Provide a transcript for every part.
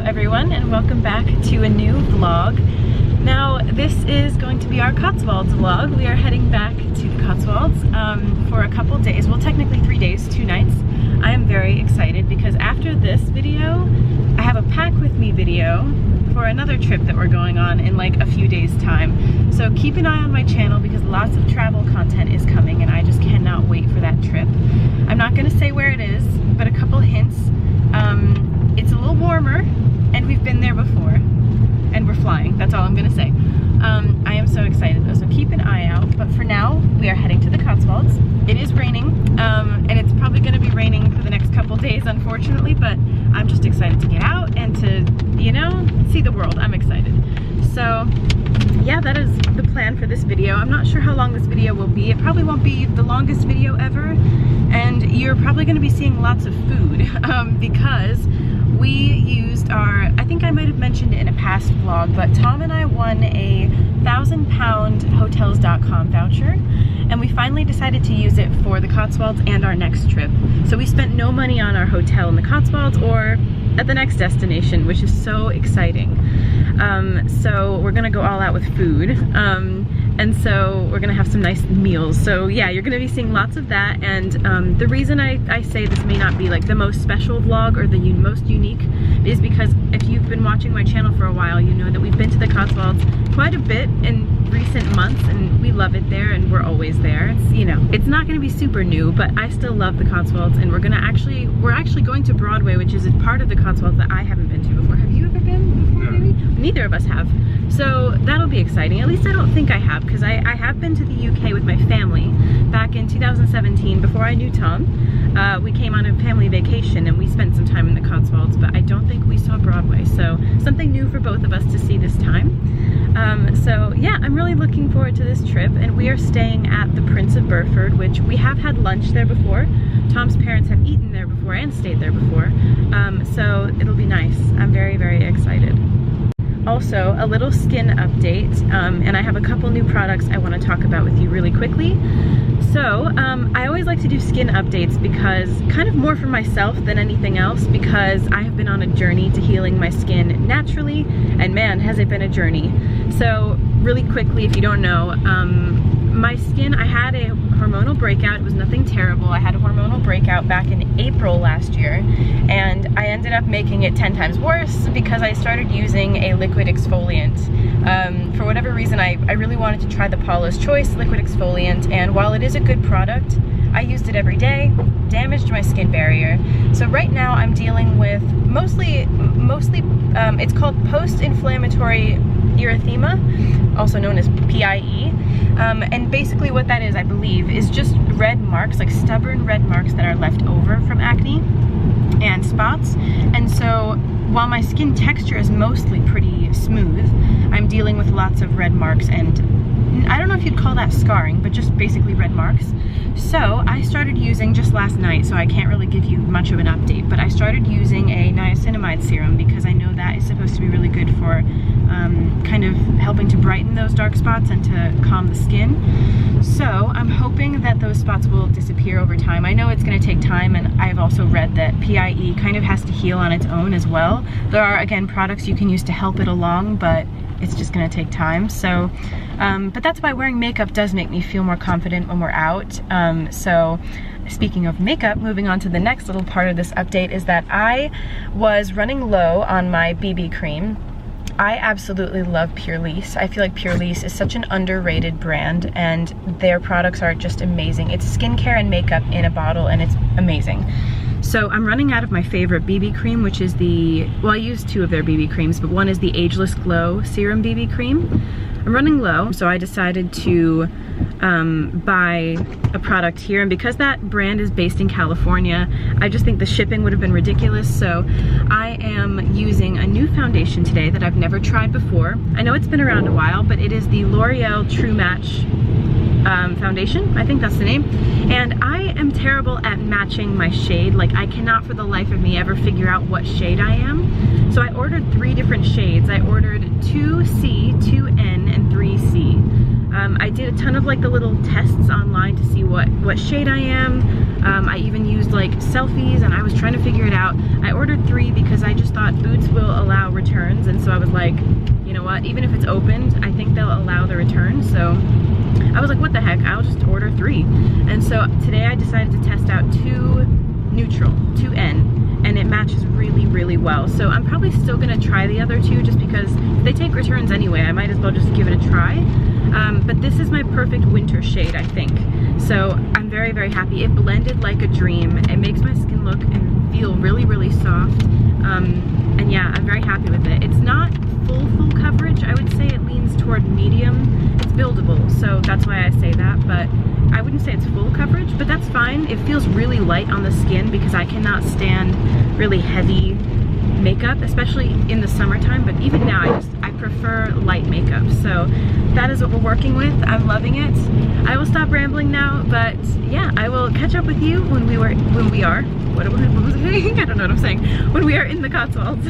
everyone, and welcome back to a new vlog. Now this is going to be our Cotswolds vlog. We are heading back to the Cotswolds for a couple days, well technically 3 days, 2 nights. I am very excited because after this video I have a pack with me video for another trip that we're going on in like a few days time. So keep an eye on my channel because lots of travel content is coming and I just cannot wait for that trip. I'm not going to say where it is, but a couple hints. It's a little warmer and we've been there before and we're flying. That's all I'm gonna say. I am so excited though, so keep an eye out. But for now, we are heading to the Cotswolds. It is raining and it's probably gonna be raining for the next couple days, unfortunately, but I'm just excited to get out and to, you know, see the world. I'm excited. So yeah, that is the plan for this video. I'm not sure how long this video will be. It probably won't be the longest video ever, and you're probably gonna be seeing lots of food because we used our, I think I might have mentioned it in a past vlog, but Tom and I won a 1,000-pound hotels.com voucher, and we finally decided to use it for the Cotswolds and our next trip. So we spent no money on our hotel in the Cotswolds or at the next destination, which is so exciting. So we're gonna go all out with food. And so we're gonna have some nice meals. So yeah, you're gonna be seeing lots of that. And the reason I say this may not be like the most special vlog or the most unique is because if you've been watching my channel for a while, you know that we've been to the Cotswolds quite a bit in recent months and we love it there and we're always there. It's, you know, it's not gonna be super new, but I still love the Cotswolds, and we're actually going to Broadway, which is a part of the Cotswolds that I haven't been to before. Have you ever been before, maybe? Neither of us have. So that'll be exciting. At least I don't think I have, because I have been to the UK with my family back in 2017 before I knew Tom. We came on a family vacation and we spent some time in the Cotswolds, but I don't think we saw Broadway. So something new for both of us to see this time. So yeah, I'm really looking forward to this trip, and we are staying at the Prince of Burford, which we have had lunch there before. Tom's parents have eaten there before and stayed there before. So it'll be nice. I'm very, very excited. Also, a little skin update, and I have a couple new products I want to talk about with you really quickly. So, I always like to do skin updates because, kind of more for myself than anything else, because I have been on a journey to healing my skin naturally, and man, has it been a journey. So, really quickly, if you don't know, my skin, I had a hormonal breakout. It was nothing terrible. I had a hormonal breakout back in April last year, and I ended up making it 10 times worse because I started using a liquid exfoliant. For whatever reason, I really wanted to try the Paula's Choice liquid exfoliant, and while it is a good product, I used it every day, damaged my skin barrier. So right now I'm dealing with mostly it's called post-inflammatory erythema, also known as PIE. And basically what that is, I believe, is just red marks, like stubborn red marks that are left over from acne and spots. And so while my skin texture is mostly pretty smooth, I'm dealing with lots of red marks, and I don't know if you'd call that scarring, but just basically red marks. So I started using, just last night, so I can't really give you much of an update, but I started using a niacinamide serum because I know that is supposed to be really good for kind of helping to brighten those dark spots and to calm the skin. So I'm hoping that those spots will disappear over time. I know it's going to take time, and I've also read that PIE kind of has to heal on its own as well. There are, again, products you can use to help it along, but it's just gonna take time. So, but that's why wearing makeup does make me feel more confident when we're out. So speaking of makeup, moving on to the next little part of this update is that I was running low on my BB cream. I absolutely love Purlisse. I feel like Purlisse is such an underrated brand, and their products are just amazing. It's skincare and makeup in a bottle, and it's amazing. So I'm running out of my favorite BB cream, which is well, I use 2 of their BB creams, but one is the Ageless Glow Serum BB cream. I'm running low, so I decided to buy a product here, and because that brand is based in California, I just think the shipping would have been ridiculous. So I am using a new foundation today that I've never tried before. I know it's been around a while, but it is the L'Oreal True Match foundation. I think that's the name. And I am terrible at matching my shade. Like, I cannot for the life of me ever figure out what shade I am. So I ordered 3 different shades. I ordered 2C, 2N, and 3C. I did a ton of like the little tests online to see what shade I am. I even used like selfies and I was trying to figure it out. I ordered 3 because I just thought Boots will allow returns, and so I was like, you know what, even if it's opened, I think they'll allow the return. So I was like, what the heck, I'll just order 3. And so today I decided to test out 2 neutral, 2N, and it matches really, really well. So I'm probably still gonna try the other 2 just because if they take returns anyway, I might as well just give it a try. But this is my perfect winter shade, I think. So I'm very, very happy. It blended like a dream. It makes my skin look and feel really, really soft. And yeah, I'm very happy with it. It's not full coverage. I would say it leans toward medium. It's buildable, so that's why I say that, but I wouldn't say it's full coverage, but that's fine. It feels really light on the skin because I cannot stand really heavy makeup, especially in the summertime, but even now I prefer light makeup. So that is what we're working with. I'm loving it. I will stop rambling now, but yeah, I will catch up with you when we are, what was I saying? I don't know what I'm saying. When we are in the Cotswolds.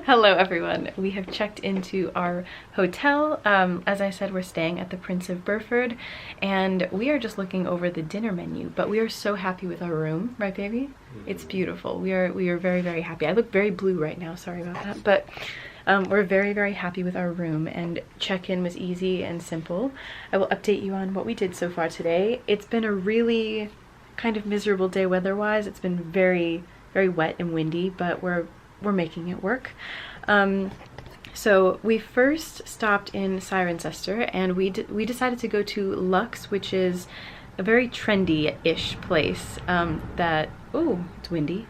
Hello everyone, we have checked into our hotel. As I said, we're staying at the Prince of Burford and we are just looking over the dinner menu, but we are so happy with our room, right baby? It's beautiful. We are very, very happy. I look very blue right now, sorry about that, but we're very, very happy with our room, and check-in was easy and simple. I will update you on what we did so far today. It's been a really kind of miserable day weather-wise. It's been very, very wet and windy, but we're making it work. So we first stopped in Cirencester and we decided to go to Luxe, which is a very trendy-ish place that, oh, it's windy,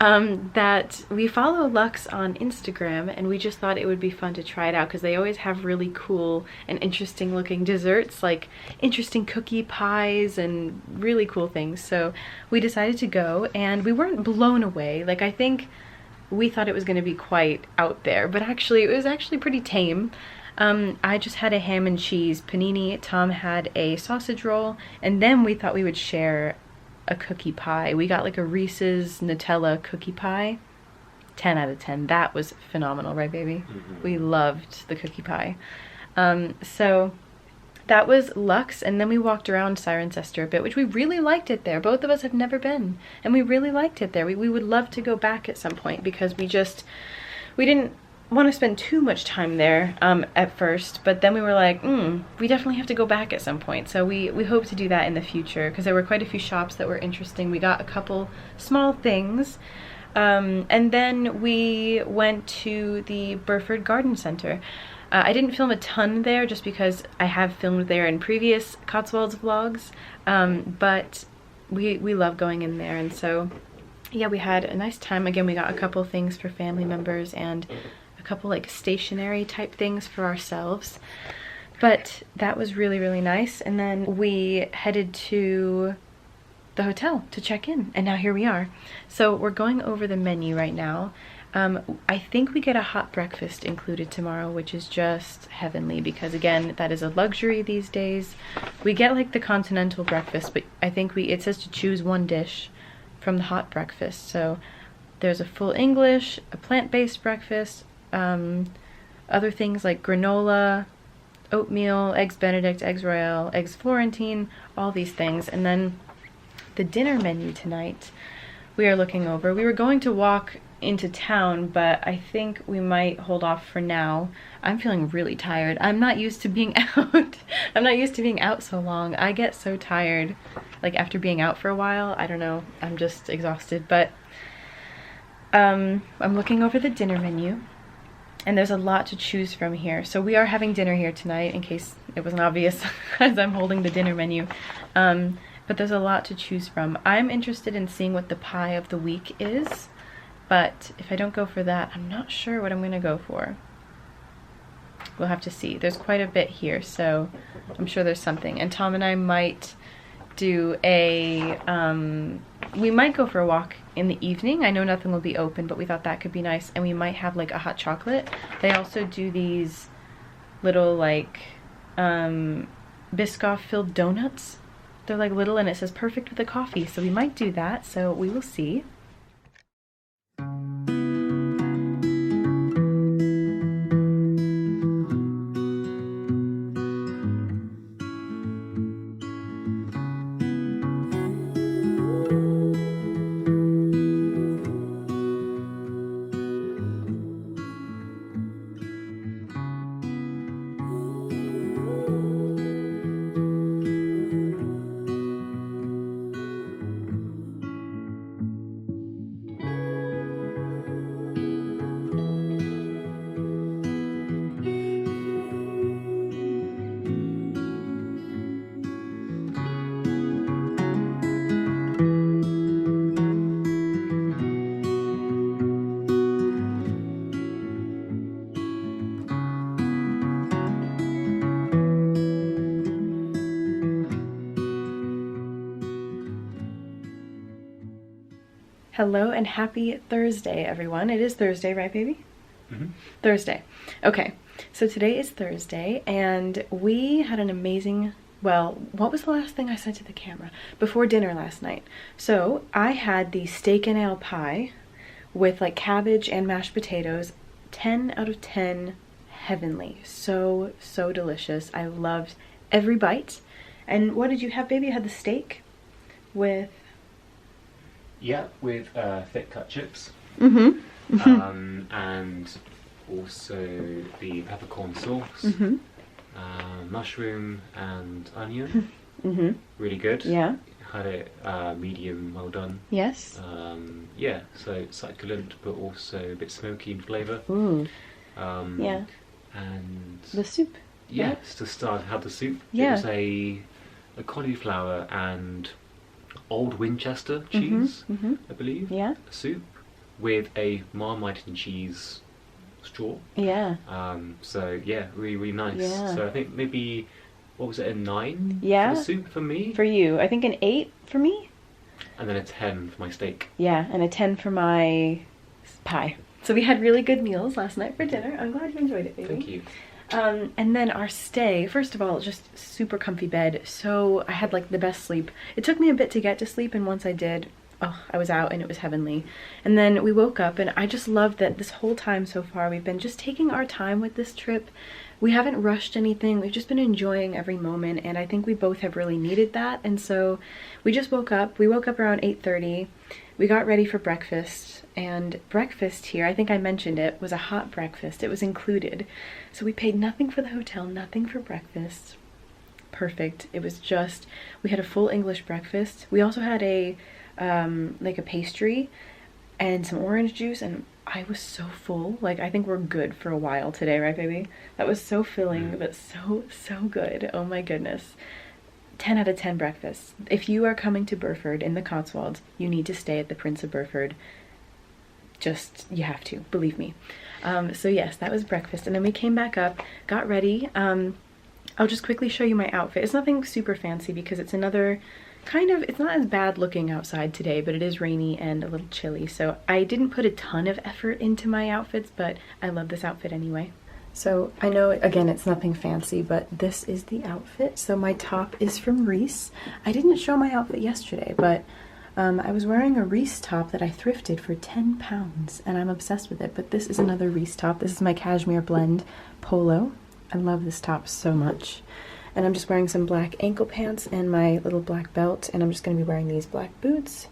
that we follow Luxe on Instagram, and we just thought it would be fun to try it out because they always have really cool and interesting looking desserts, like interesting cookie pies and really cool things. So we decided to go, and we weren't blown away. Like, I think we thought it was going to be quite out there, but actually it was actually pretty tame. I just had a ham and cheese panini, Tom had a sausage roll, and then we thought we would share a cookie pie. We got like a Reese's Nutella cookie pie. 10 out of 10. That was phenomenal, right baby? Mm-hmm. We loved the cookie pie. So that was Luxe, and then we walked around Cirencester a bit, which we really liked it there. Both of us have never been, and we really liked it there. We would love to go back at some point because we didn't want to spend too much time there at first, but then we were like, we definitely have to go back at some point. So we hope to do that in the future because there were quite a few shops that were interesting. We got a couple small things. And then we went to the Burford Garden Center. I didn't film a ton there just because I have filmed there in previous Cotswolds vlogs, but we love going in there, and so yeah, we had a nice time. Again, we got a couple things for family members and a couple like stationery type things for ourselves, but that was really, really nice. And then we headed to the hotel to check in, and now here we are. So we're going over the menu right now. I think we get a hot breakfast included tomorrow, which is just heavenly because, again, that is a luxury these days. We get like the continental breakfast, but I think it says to choose one dish from the hot breakfast. So there's a full English, a plant-based breakfast, other things like granola, oatmeal, eggs Benedict, eggs Royale, eggs Florentine, all these things. And then the dinner menu tonight we are looking over. We were going to walk into town, but I think we might hold off for now. I'm feeling really tired. I'm not used to being out. I'm not used to being out so long. I get so tired, like after being out for a while. I don't know, I'm just exhausted, but I'm looking over the dinner menu, and there's a lot to choose from here. So we are having dinner here tonight, in case it wasn't obvious as I'm holding the dinner menu. But there's a lot to choose from. I'm interested in seeing what the pie of the week is, but if I don't go for that, I'm not sure what I'm gonna go for. We'll have to see. There's quite a bit here, so I'm sure there's something. And Tom and I might do a, we might go for a walk in the evening. I know nothing will be open, but we thought that could be nice. And we might have like a hot chocolate. They also do these little like Biscoff filled donuts. They're like little, and it says perfect with a coffee, so we might do that, so we will see. Hello and happy Thursday, everyone. It is Thursday, right, baby? Mm-hmm. Thursday. Okay, so today is Thursday, and we had an amazing, well, what was the last thing I said to the camera? Before dinner last night. So I had the steak and ale pie with like cabbage and mashed potatoes. 10 out of 10, heavenly. So, so delicious. I loved every bite. And what did you have, baby? You had the steak with... Yeah, with thick cut chips. Mm-hmm. Mm-hmm. And also the peppercorn sauce, mm-hmm. mushroom and onion. Mm-hmm. Really good. Yeah. Had it medium well done. Yes. Yeah, so succulent but also a bit smoky in flavour. Ooh. Yeah. And the soup. Yes, yeah, to start had the soup. Yeah. It was a cauliflower and Old Winchester cheese, mm-hmm, mm-hmm. I believe. Yeah. Soup with a Marmite and cheese straw. Yeah. So yeah, really, really nice. Yeah. So I think maybe, what was it, a 9 yeah. for the soup for me? For you. I think an 8 for me. And then a 10 for my steak. Yeah, and a 10 for my pie. So we had really good meals last night for dinner. I'm glad you enjoyed it, baby. Thank you. And then our stay, first of all, just super comfy bed. So I had like the best sleep. It took me a bit to get to sleep, and once I did, oh, I was out and it was heavenly. And then we woke up, and I just love that this whole time so far we've been just taking our time with this trip. We haven't rushed anything. We've just been enjoying every moment, and I think we both have really needed that. And so we just woke up. We woke up around 8:30. We got ready for breakfast, and breakfast here, I think I mentioned it, was a hot breakfast. It was included. So we paid nothing for the hotel, nothing for breakfast. Perfect. It was just, we had a full English breakfast. We also had a, like a pastry. and some orange juice, and I was so full. Like, I think we're good for a while today, right, baby? That was so filling, but so good. Oh my goodness. 10 out of 10 breakfast. If you are coming to Burford in the Cotswolds, you need to stay at the Prince of Burford. Just, you have to, believe me. So yes, that was breakfast, and then we came back up, got ready. I'll just quickly show you my outfit. It's nothing super fancy because it's another kind of, it's not as bad looking outside today, but it is rainy and a little chilly. So I didn't put a ton of effort into my outfits, but I love this outfit anyway. So I know, again, it's nothing fancy, but this is the outfit. So my top is from Reese. I didn't show my outfit yesterday, but I was wearing a Reese top that I thrifted for 10 pounds, and I'm obsessed with it. But this is another Reese top. This is my cashmere blend polo. I love this top so much. And I'm just wearing some black ankle pants and my little black belt, and I'm just going to be wearing these black boots.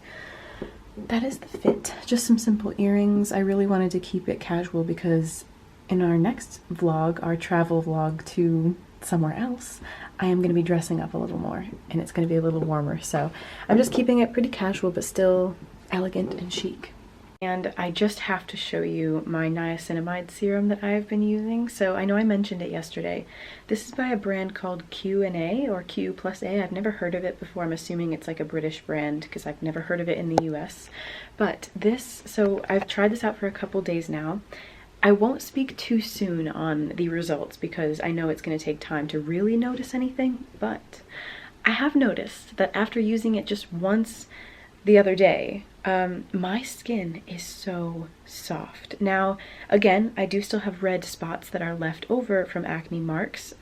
That is the fit. Just some simple earrings. I really wanted to keep it casual because in our next vlog, our travel vlog to somewhere else, I am going to be dressing up a little more, and it's going to be a little warmer. So I'm just keeping it pretty casual, but still elegant and chic. And I just have to show you my niacinamide serum that I've been using. So I know I mentioned it yesterday. This is by a brand called Q&A or Q plus A. I've never heard of it before. I'm assuming it's like a British brand because I've never heard of it in the US. But this, so I've tried this out for a couple days now. I won't speak too soon on the results because I know it's going to take time to really notice anything, but I have noticed that after using it just once the other day, my skin is so soft. Now, again, I do still have red spots that are left over from acne marks,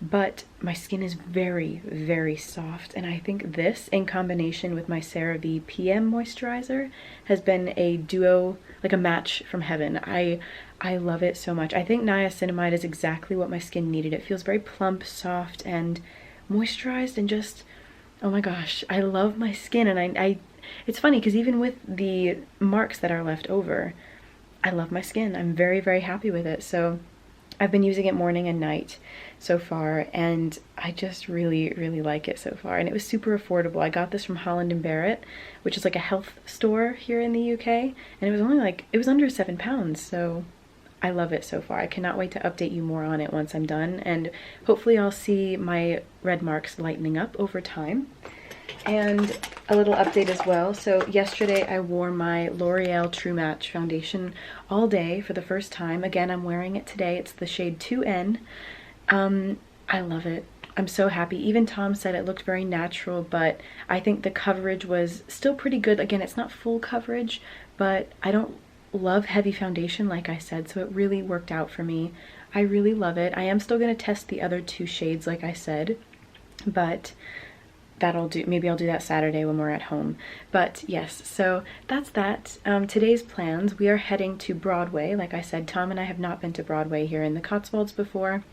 but my skin is very, very soft. And I think this, in combination with my CeraVe PM moisturizer, has been a duo, like a match from heaven. I love it so much. I think niacinamide is exactly what my skin needed. It feels very plump, soft, and moisturized, and just, oh my gosh, I love my skin. And it's funny because even with the marks that are left over, I love my skin. I'm very, very happy with it. So I've been using it morning and night so far, and I just really, really like it so far. And it was super affordable. I got this from Holland & Barrett, which is like a health store here in the UK, and it was only like, it was under 7 pounds. So I love it so far. I cannot wait to update you more on it once I'm done, and hopefully I'll see my red marks lightening up over time. And a little update as well. So yesterday I wore my L'Oreal True Match foundation all day for the first time. Again, I'm wearing it today. It's the shade 2N. I love it. I'm so happy. Even Tom said it looked very natural, but I think the coverage was still pretty good. Again, it's not full coverage, but I don't love heavy foundation like I said, so it really worked out for me. I really love it. I am still going to test the other 2 shades like I said, but that'll do. Maybe I'll do that Saturday when we're at home. But yes, so that's that. Today's plans, we are heading to Broadway. Like I said, Tom and I have not been to Broadway here in the Cotswolds before.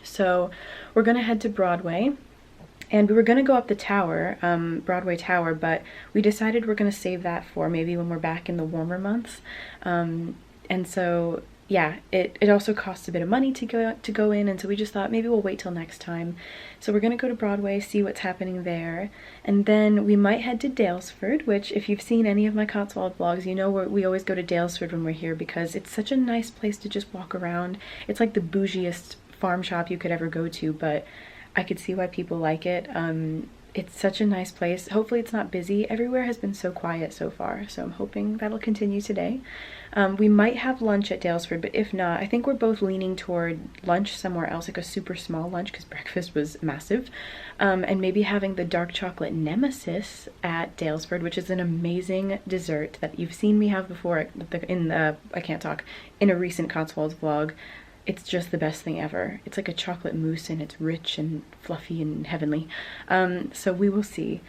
So we're gonna head to Broadway, and we were gonna go up the tower, Broadway Tower, but we decided we're gonna save that for maybe when we're back in the warmer months. And so yeah, it also costs a bit of money to go in, and so we just thought maybe we'll wait till next time. So we're gonna go to Broadway, see what's happening there, and then we might head to Daylesford, which if you've seen any of my Cotswold vlogs, you know we always go to Daylesford when we're here because it's such a nice place to just walk around. It's like the bougiest farm shop you could ever go to, but I could see why people like it. It's such a nice place. Hopefully it's not busy. Everywhere has been so quiet so far, so I'm hoping that'll continue today. We might have lunch at Daylesford, but if not, I think we're both leaning toward lunch somewhere else, like a super small lunch because breakfast was massive. And maybe having the dark chocolate nemesis at Daylesford, which is an amazing dessert that you've seen me have before in a recent Cotswolds vlog. It's just the best thing ever. It's like a chocolate mousse, and it's rich and fluffy and heavenly. So we will see.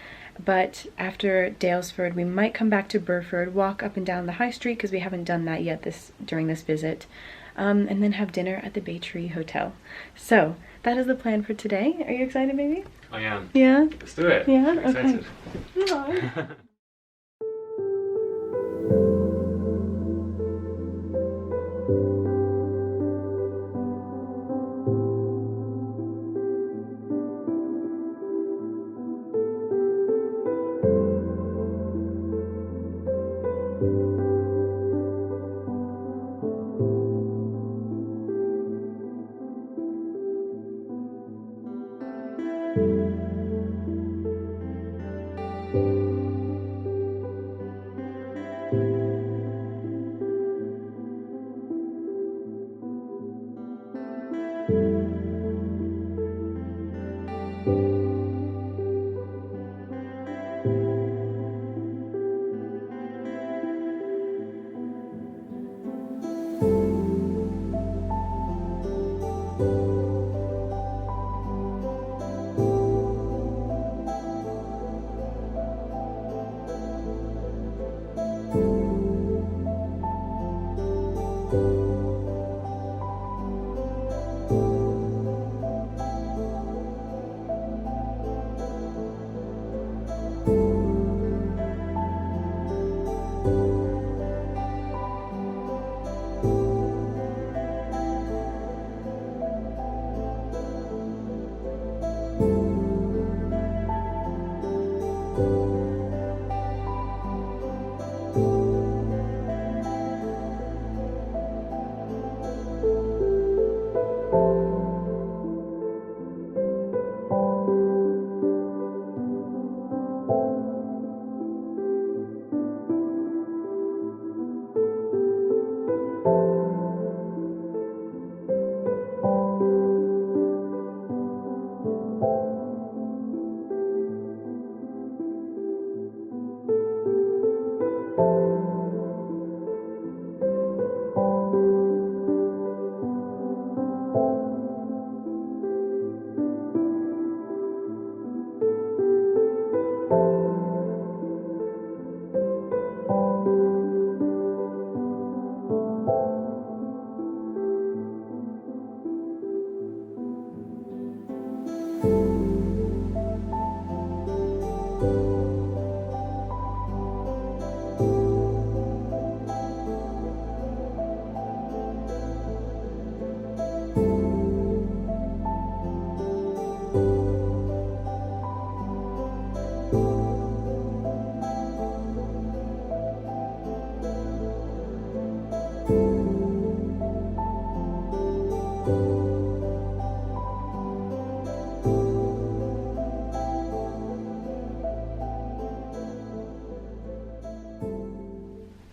But after Daylesford, we might come back to Burford, walk up and down the high street because we haven't done that yet during this visit, and then have dinner at the Bay Tree Hotel. So that is the plan for today. Are you excited, baby? I am. Yeah? Let's do it. Yeah? I'm excited. Okay. Yeah.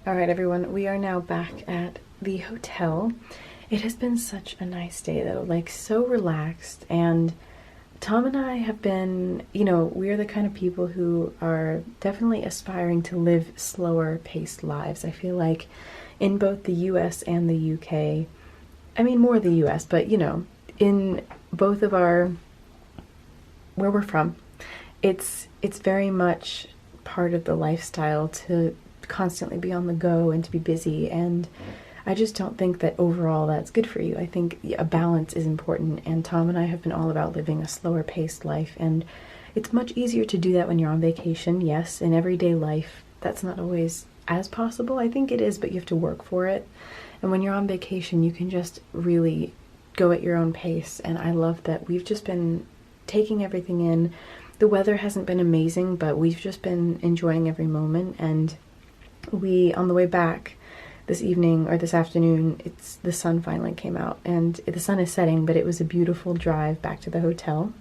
All right, everyone, we are now back at the hotel. It has been such a nice day, though, like so relaxed. And Tom and I have been, you know, we're the kind of people who are definitely aspiring to live slower paced lives. I feel like in both the US and the UK, I mean, more the US, but you know, in both of our, where we're from, it's very much part of the lifestyle to constantly be on the go and to be busy, and I just don't think that overall that's good for you. I think a balance is important, and Tom and I have been all about living a slower paced life, and it's much easier to do that when you're on vacation. Yes, in everyday life that's not always as possible. I think it is, but you have to work for it. And when you're on vacation, you can just really go at your own pace, and I love that we've just been taking everything in. The weather hasn't been amazing, but we've just been enjoying every moment. And we, on the way back this evening or this afternoon, the sun finally came out, and the sun is setting, but it was a beautiful drive back to the hotel.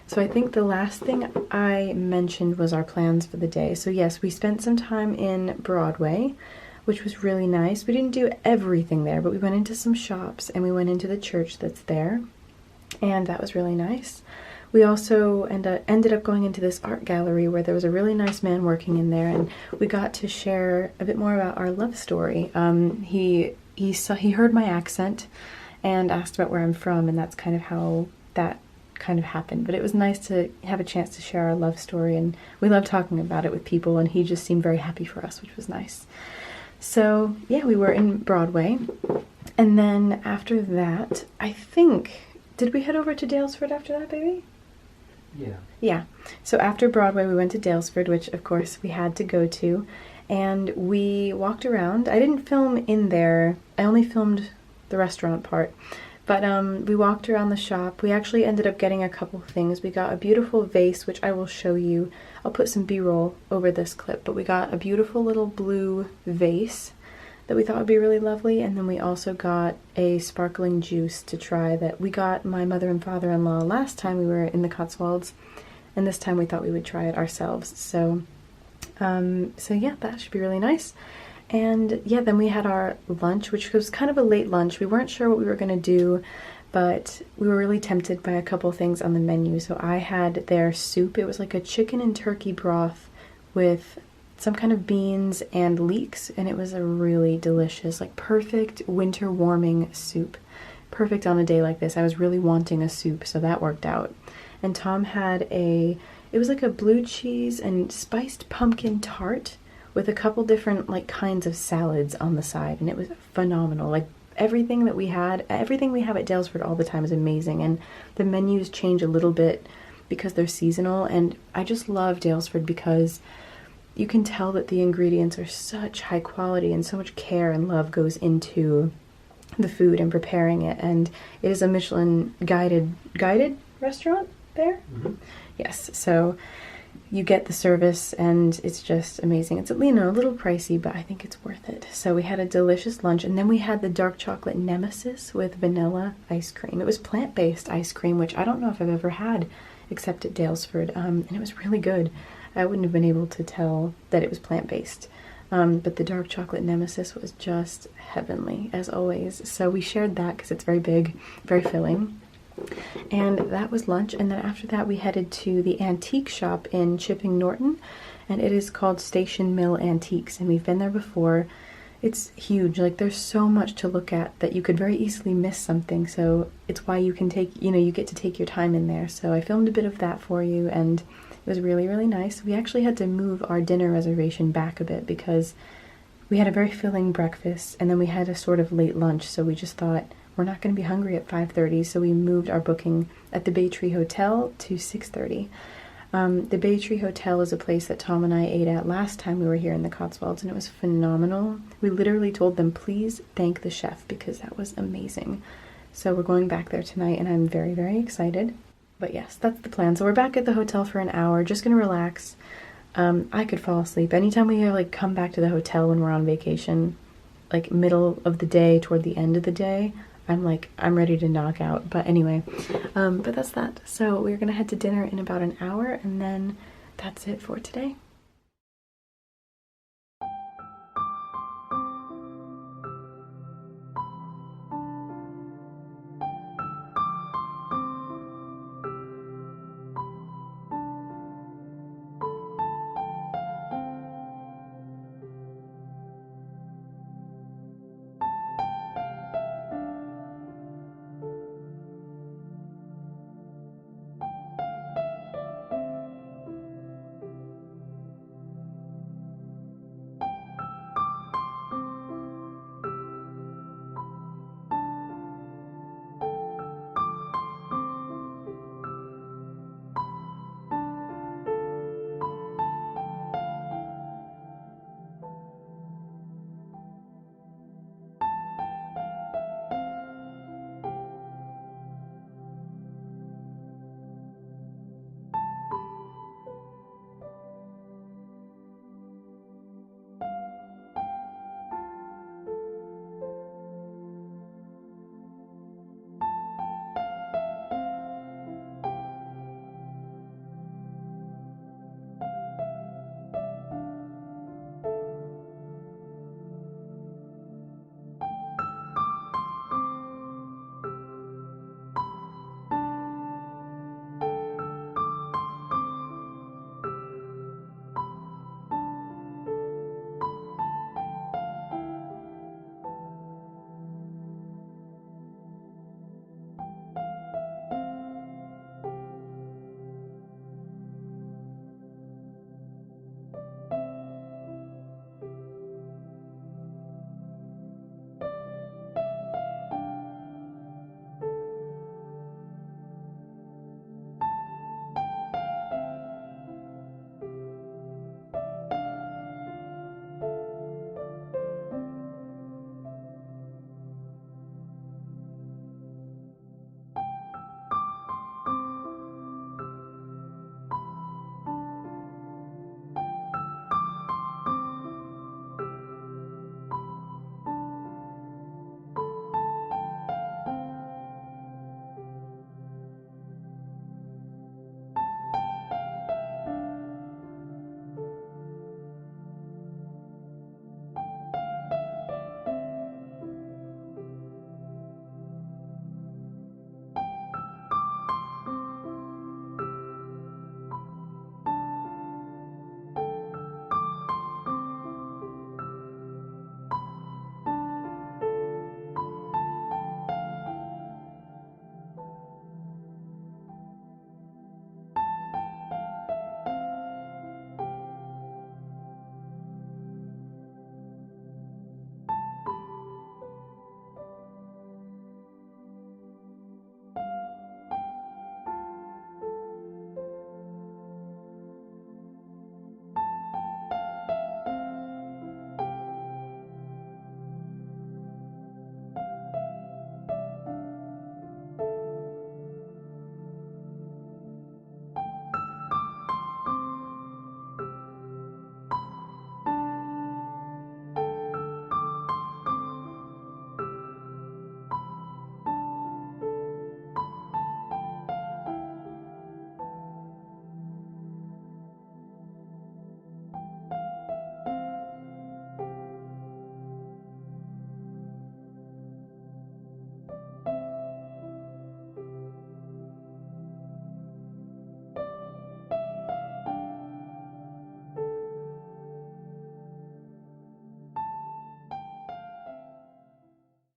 So I think the last thing I mentioned was our plans for the day. So yes, we spent some time in Broadway, which was really nice. We didn't do everything there, but we went into some shops and we went into the church that's there, and that was really nice. We also ended up going into this art gallery where there was a really nice man working in there, and we got to share a bit more about our love story. He heard my accent and asked about where I'm from, and that's kind of how that kind of happened. But it was nice to have a chance to share our love story, and we love talking about it with people, and he just seemed very happy for us, which was nice. So yeah, we were in Broadway, and then after that, I think, did we head over to Daylesford after that, baby? Yeah. So after Broadway, we went to Daylesford, which of course we had to go to, and we walked around. I didn't film in there. I only filmed the restaurant part, but we walked around the shop. We actually ended up getting a couple things. We got a beautiful vase, which I will show you. I'll put some B-roll over this clip, but we got a beautiful little blue vase that we thought would be really lovely, and then we also got a sparkling juice to try that we got my mother and father-in-law last time we were in the Cotswolds, and this time we thought we would try it ourselves. So yeah, that should be really nice. And yeah, then we had our lunch, which was kind of a late lunch. We weren't sure what we were going to do, but we were really tempted by a couple things on the menu. So I had their soup. It was like a chicken and turkey broth with some kind of beans and leeks, and it was a really delicious, like perfect winter warming soup. perfect on a day like this. I was really wanting a soup, so that worked out. And Tom had it was like a blue cheese and spiced pumpkin tart with a couple different like kinds of salads on the side, and it was phenomenal. Like everything we have at Daylesford all the time is amazing, and the menus change a little bit because they're seasonal, and I just love Daylesford because you can tell that the ingredients are such high quality and so much care and love goes into the food and preparing it. And it is a Michelin guided restaurant there. Yes, so you get the service and it's just amazing. It's, you know, a little pricey, but I think it's worth it. So we had a delicious lunch, and then we had the dark chocolate nemesis with vanilla ice cream. It was plant-based ice cream, which I don't know if I've ever had except at Daylesford, and it was really good. I wouldn't have been able to tell that it was plant-based. But the dark chocolate nemesis was just heavenly, as always. So we shared that because it's very big, very filling. And that was lunch, and then after that we headed to the antique shop in Chipping Norton, and it is called Station Mill Antiques, and we've been there before. It's huge. Like, there's so much to look at that you could very easily miss something, so it's why you can take, you know, you get to take your time in there. So I filmed a bit of that for you, and it was really, really nice. We actually had to move our dinner reservation back a bit because we had a very filling breakfast, and then we had a sort of late lunch, so we just thought, we're not going to be hungry at 5:30, so we moved our booking at the Bay Tree Hotel to 6:30. The Bay Tree Hotel is a place that Tom and I ate at last time we were here in the Cotswolds, and it was phenomenal. We literally told them, please thank the chef, because that was amazing. So we're going back there tonight, and I'm very, very excited. But yes, that's the plan. So we're back at the hotel for an hour, just going to relax. I could fall asleep. Anytime we like come back to the hotel when we're on vacation, like middle of the day, toward the end of the day, I'm ready to knock out. But anyway, but that's that. So we're gonna head to dinner in about an hour, and then that's it for today.